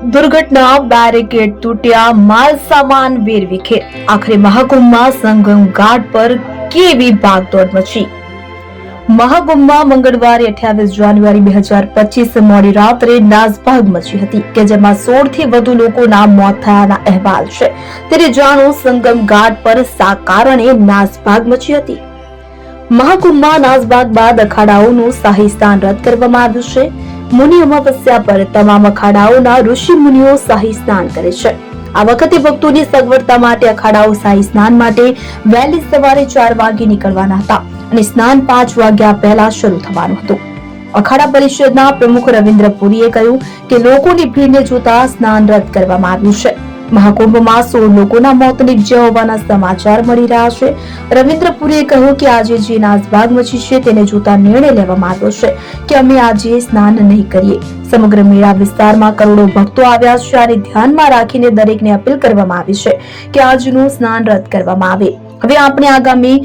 દુર્ઘટના, બેરિકેડ તૂટ્યા, માલ સામાન વેરવિખેર. આખરે મહાકુંભમાં સંગમ ઘાટ પર કેવી ભાગદોડ મચી. મહાકુંભમાં મંગળવારે 28 જાન્યુઆરી 2025 મોડી રાત્રે નાસભાગ મચી હતી કે જેમાં 16 થી વધુ લોકોના મોત થયાના અહેવાલ છે. ત્યારે જાણો સંગમ ઘાટ પર શા કારણે નાસભાગ મચી હતી. મહાકુંભમાં નાસભાગ બાદ અખાડાઓનું શાહી સ્નાન રદ કરવામાં આવ્યું છે. મુનિ અમાવસ્યા પર તમામ અખાડાઓના ઋષિ મુનિઓ શાહી સ્નાન કરે છે. આ વખતે ભક્તોની સગવડતા માટે અખાડાઓ શાહી સ્નાન માટે વહેલી સવારે 4 વાગે નીકળવાના હતા અને સ્નાન 5 વાગ્યા પહેલા શરૂ થવાનું હતું. અખાડા પરિષદના પ્રમુખ રવિન્દ્ર પુરીએ કહ્યું કે લોકોની ભીડને જોતા સ્નાન રદ કરવામાં આવ્યું છે. મહાકુંભમાં 16 લોકોના મોત નીપજ્યા હોવાના સમાચાર મળી રહ્યા છે. રવિન્દ્ર પુરીએ કહ્યું કે આજે જે નાસભાગ મચી છે તેને જોતા નિર્ણય લેવામાં આવ્યો છે કે અમે આજે સ્નાન નહીં કરીએ. સમગ્ર મેળા વિસ્તારમાં કરોડો ભક્તો આવ્યા છે અને ધ્યાનમાં રાખીને દરેકને અપીલ કરવામાં આવી છે કે આજનું સ્નાન રદ કરવામાં આવે. હવે આપણે આગામી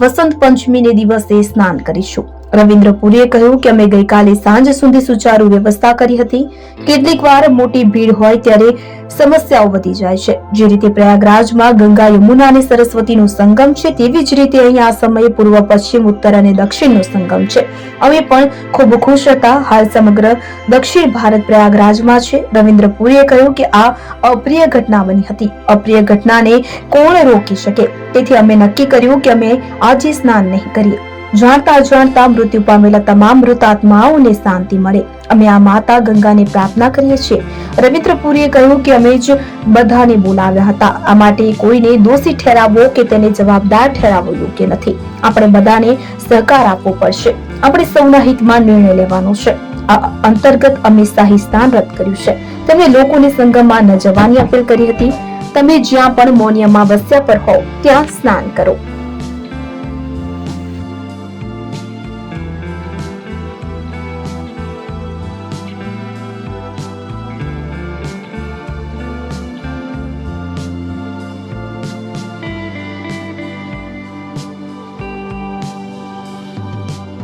વસંત પંચમીને દિવસે સ્નાન કરીશું. રવિન્દ્ર પુરીએ કહ્યું કે અમે ગઈકાલે સાંજ સુધી સુચારુ વ્યવસ્થા કરી હતી. કેટલીક વાર મોટી ભીડ હોય ત્યારે સમસ્યાઓ વધી જાય છે. જે રીતે પ્રયાગરાજમાં ગંગા, યમુના અને સરસ્વતીનો સંગમ છે તેવી જ રીતે અહીં આ સમયે પૂર્વ, પશ્ચિમ, ઉત્તર અને દક્ષિણનો સંગમ છે. અમે પણ ખૂબ ખુશ હતા. હાલ સમગ્ર દક્ષિણ ભારત પ્રયાગરાજમાં છે. રવિન્દ્ર પુરીએ કહ્યું કે આ અપ્રિય ઘટના બની હતી. અપ્રિય ઘટનાને કોણ રોકી શકે? તેથી અમે નક્કી કર્યું કે અમે આજે સ્નાન નહીં કરીએ. જાણતા અજાણતા મૃત્યુ પામેલા તમામ મૃત આત્માઓને શાંતિ મળે. અમે આ માતા ગંગાને પ્રાર્થના કરીએ છીએ. રવિન્દ્ર પુરીએ કહ્યું કે અમે જ બધાને બોલાવ્યા હતા. આ માટે કોઈને દોષી ઠેરાવવો કે તેને જવાબદાર ઠેરાવવો યોગ્ય નથી. આપણે બધાને સહકાર આપવો પડશે. આપણે સૌના હિતમાં નિર્ણય લેવાનો છે. આ અંતર્ગત અમે શાહી સ્નાન રદ કર્યું છે. તેમણે લોકોને સંગમમાં ન જવાની અપીલ કરી હતી. તમે જ્યાં પણ મૌની અમાવસ્યા પર હોવ ત્યાં સ્નાન કરો.